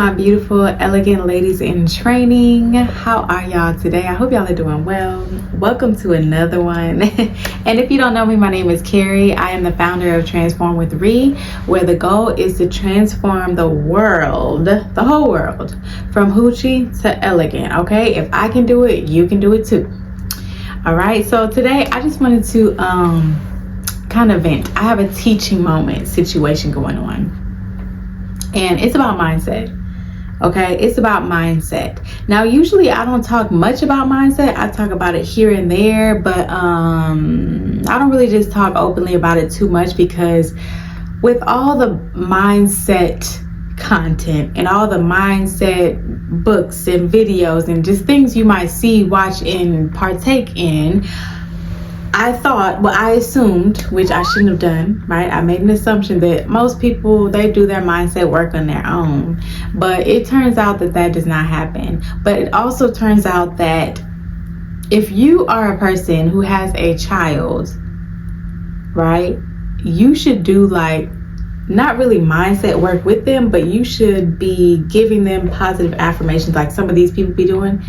my beautiful, elegant ladies in training. How are y'all today? I hope y'all are doing well. Welcome to another one. And if you don't know me, my name is Carrie. I am the founder of Transform with Ree, where the goal is to transform the world, the whole world, from hoochie to elegant. Okay, if I can do it, you can do it too. All right, so today I just wanted to kind of vent. I have a teaching moment situation going on. And it's about mindset. Okay, it's about mindset. Now, usually I don't talk much about mindset. I talk about it here and there, but I don't really just talk openly about it too much, because with all the mindset content and all the mindset books and videos and just things you might see, watch, and partake in, I assumed, which I shouldn't have done, right? I made an assumption that most people, they do their mindset work on their own. But it turns out that that does not happen. But it also turns out that if you are a person who has a child, right, you should do not really mindset work with them, but you should be giving them positive affirmations like some of these people be doing.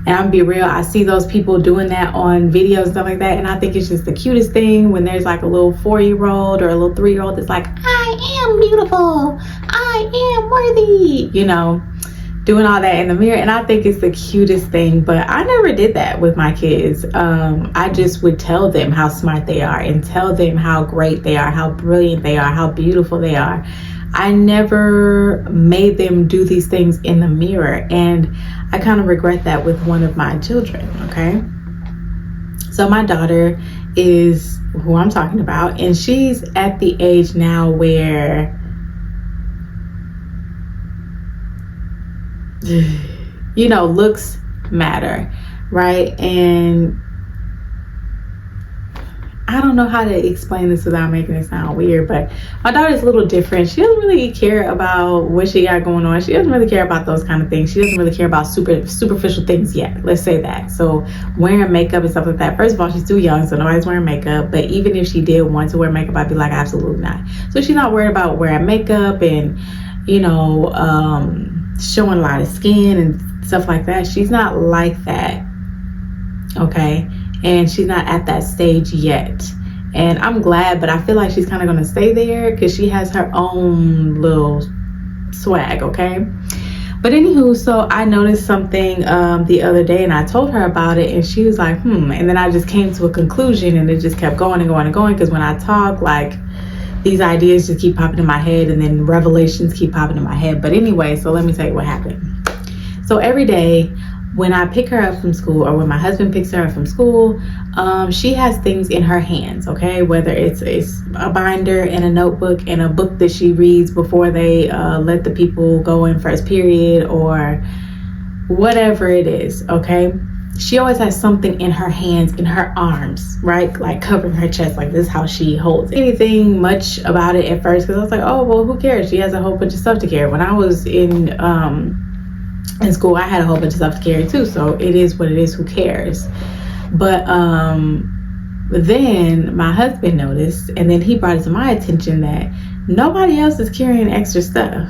And I'm gonna be real, I see those people doing that on videos and stuff like that, and I think it's just the cutest thing when there's like a little 4-year-old or a little 3-year-old that's like, I am beautiful, I am worthy, doing all that in the mirror. And I think it's the cutest thing, but I never did that with my kids. I just would tell them how smart they are and tell them how great they are, how brilliant they are, how beautiful they are. I never made them do these things in the mirror, and I kind of regret that with one of my children. Okay, so my daughter is who I'm talking about, and she's at the age now where looks matter, right? And I don't know how to explain this without making it sound weird, but my daughter's a little different. She doesn't really care about what she got going on. She doesn't really care about those kind of things. She doesn't really care about superficial things yet. Let's say that. So wearing makeup and stuff like that. First of all, she's too young, so nobody's wearing makeup. But even if she did want to wear makeup, I'd be like, absolutely not. So she's not worried about wearing makeup and, showing a lot of skin and stuff like that. She's not like that. Okay. And she's not at that stage yet. And I'm glad, but I feel like she's kind of going to stay there because she has her own little swag, okay? But anywho, so I noticed something the other day, and I told her about it, and she was like, and then I just came to a conclusion, and it just kept going and going and going, because when I talk, these ideas just keep popping in my head, and then revelations keep popping in my head. But anyway, so let me tell you what happened. So every day, when I pick her up from school, or when my husband picks her up from school, she has things in her hands, okay? Whether it's a binder and a notebook and a book that she reads before they let the people go in first period, or whatever it is, okay? She always has something in her hands, in her arms, right? Like covering her chest, like this is how she holds it. Anything much about it at first, because I was like, oh, well, who cares? She has a whole bunch of stuff to carry. When I was in school, I had a whole bunch of stuff to carry too, so it is what it is, who cares? But then my husband noticed, and then he brought it to my attention that nobody else is carrying extra stuff.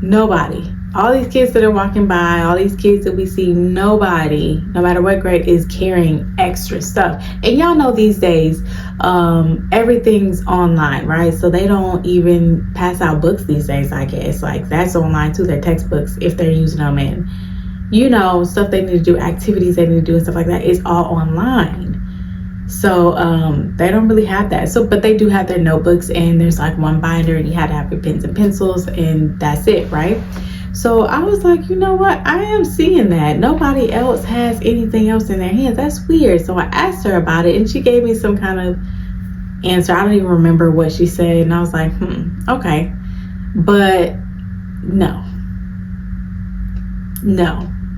Nobody. All these kids that are walking by, all these kids that we see, nobody, no matter what grade, is carrying extra stuff. And y'all know these days, everything's online, right? So they don't even pass out books these days, I guess. That's online too, their textbooks, if they're using them. And, stuff they need to do, activities they need to do and stuff like that is all online. So they don't really have that. So, but they do have their notebooks, and there's one binder, and you had to have your pens and pencils, and that's it, right? So I was like, you know what? I am seeing that nobody else has anything else in their hands. That's weird. So I asked her about it, and she gave me some kind of answer. I don't even remember what she said. And I was like, okay. But no.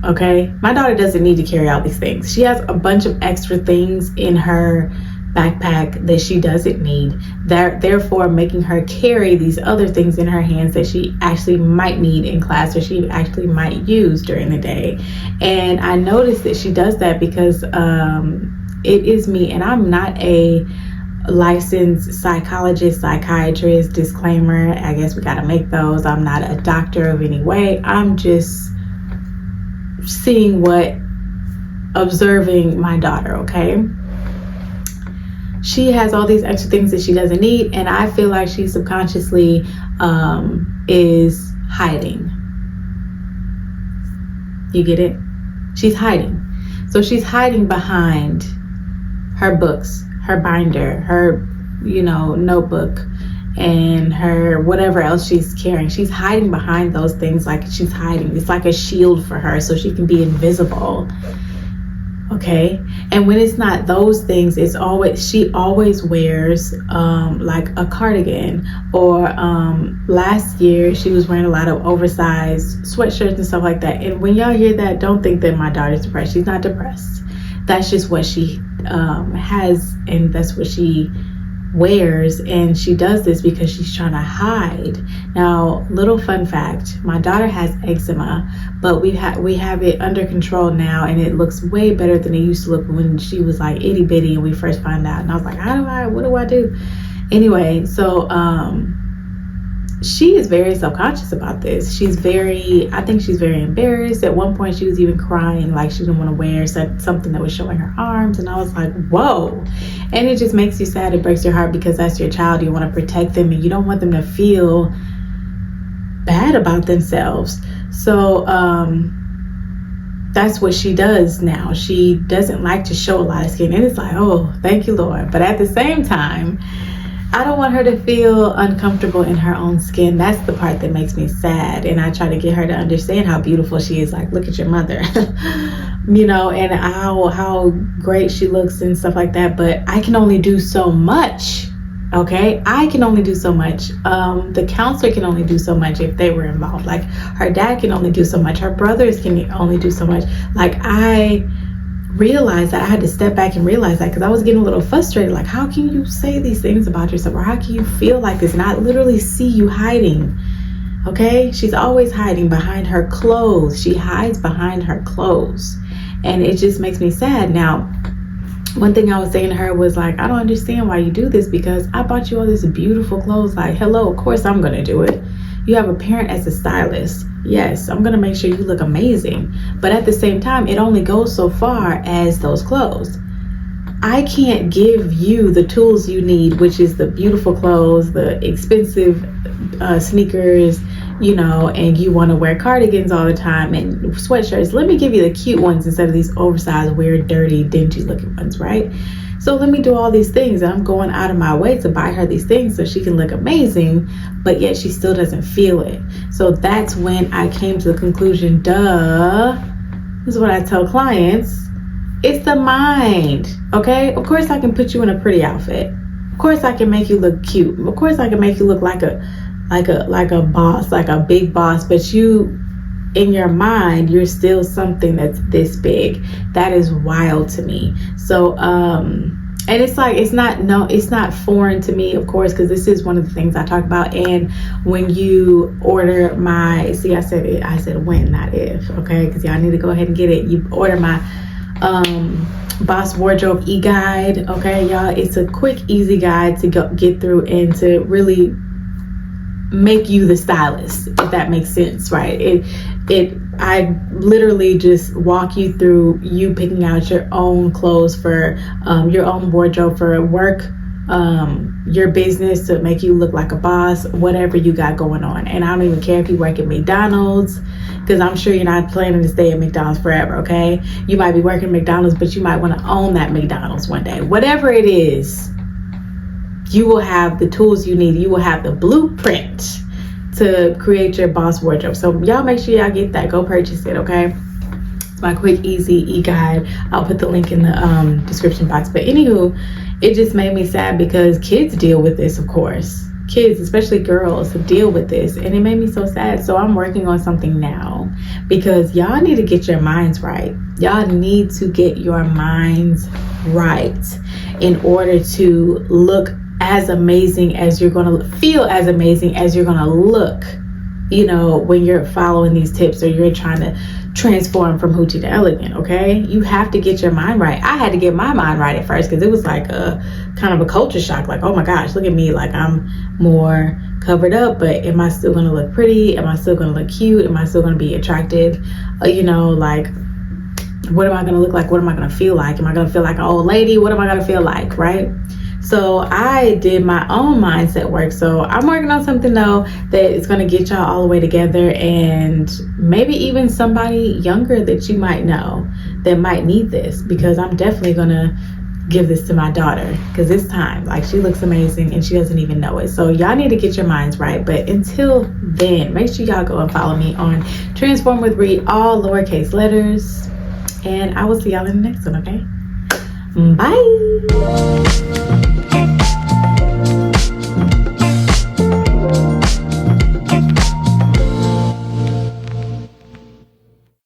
Okay. My daughter doesn't need to carry all these things. She has a bunch of extra things in her backpack that she doesn't need, therefore making her carry these other things in her hands that she actually might need in class, or she actually might use during the day. And I noticed that she does that because it is me, and I'm not a licensed psychologist, psychiatrist. Disclaimer, I guess we got to make those. I'm not a doctor of any way. I'm just observing my daughter, okay? She has all these extra things that she doesn't need, and I feel like she subconsciously is hiding. You get it? She's hiding. So she's hiding behind her books, her binder, her, notebook, and her whatever else she's carrying. She's hiding behind those things, like she's hiding. It's like a shield for her so she can be invisible. Okay, and when it's not those things, she always wears like a cardigan, or last year she was wearing a lot of oversized sweatshirts and stuff like that. And when y'all hear that, don't think that my daughter's depressed. She's not depressed. That's just what she has, and that's what she wears, and she does this because she's trying to hide. Now, little fun fact, my daughter has eczema, but we have it under control now, and it looks way better than it used to look when she was like itty bitty and we first found out. And I was like, what do I do? Anyway, so she is very self-conscious about this. I think she's very embarrassed. At one point she was even crying, like she didn't want to wear something that was showing her arms, and I was like, whoa. And it just makes you sad. It breaks your heart, because that's your child. You want to protect them, and you don't want them to feel bad about themselves. So that's what she does now. She doesn't like to show a lot of skin, and it's like, oh, thank you, Lord. But at the same time, I don't want her to feel uncomfortable in her own skin. That's the part that makes me sad. And I try to get her to understand how beautiful she is. Like, look at your mother, and how great she looks and stuff like that. But I can only do so much. Okay, I can only do so much. The counselor can only do so much if they were involved. Like, her dad can only do so much. Her brothers can only do so much. Like, I realized that I had to step back and realize that, because I was getting a little frustrated. Like, how can you say these things about yourself, or how can you feel like this? And I literally see you hiding. Okay, she's always hiding behind her clothes. She hides behind her clothes, and it just makes me sad. Now, one thing I was saying to her was like, I don't understand why you do this, because I bought you all this beautiful clothes. Like, hello, of course I'm gonna do it. You have a parent as a stylist. Yes, I'm gonna make sure you look amazing. But at the same time, it only goes so far as those clothes. I can't give you the tools you need, which is the beautiful clothes, the expensive sneakers, and you want to wear cardigans all the time and sweatshirts. Let me give you the cute ones instead of these oversized, weird, dirty, dingy looking ones, right? So let me do all these things, and I'm going out of my way to buy her these things so she can look amazing, but yet she still doesn't feel it. So that's when I came to the conclusion, this is what I tell clients, it's the mind, okay? Of course I can put you in a pretty outfit. Of course I can make you look cute. Of course I can make you look like a boss, like a big boss, but you, in your mind, you're still something that's this big. That is wild to me. So and it's like, it's not foreign to me, of course, because this is one of the things I talk about. And when you order I said when, not if, okay? Because y'all need to go ahead and get it. You order my Boss Wardrobe e-guide, okay, y'all? It's a quick, easy guide to get through and to really make you the stylist, if that makes sense, right? I literally just walk you through you picking out your own clothes for your own wardrobe for work, your business, to make you look like a boss, whatever you got going on. And I don't even care if you work at McDonald's, because I'm sure you're not planning to stay at McDonald's forever, okay? You might be working at McDonald's, but you might want to own that McDonald's one day. Whatever it is, you will have the tools you need. You will have the blueprint to create your boss wardrobe. So y'all make sure y'all get that. Go purchase it, okay? It's my quick, easy e-guide. I'll put the link in the description box. But anywho, it just made me sad because kids deal with this, of course. Kids, especially girls, deal with this, and it made me so sad. So I'm working on something now, because y'all need to get your minds right. Y'all need to get your minds right in order to look as amazing as you're going to feel, as amazing as you're going to look, when you're following these tips, or you're trying to transform from hoochie to elegant. Okay, you have to get your mind right. I had to get my mind right at first because it was like a kind of a culture shock. Like, oh my gosh, look at me, like I'm more covered up, but am I still gonna look pretty? Am I still gonna look cute? Am I still gonna be attractive? You know, like, what am I gonna look like? What am I gonna feel like? Am I gonna feel like an old lady? What am I gonna feel like, right? So I did my own mindset work. So I'm working on something though that is going to get y'all all the way together, and maybe even somebody younger that you might know that might need this, because I'm definitely going to give this to my daughter because it's time. Like, she looks amazing and she doesn't even know it. So y'all need to get your minds right. But until then, make sure y'all go and follow me on Transform with Ree, all lowercase letters. And I will see y'all in the next one, okay? Bye.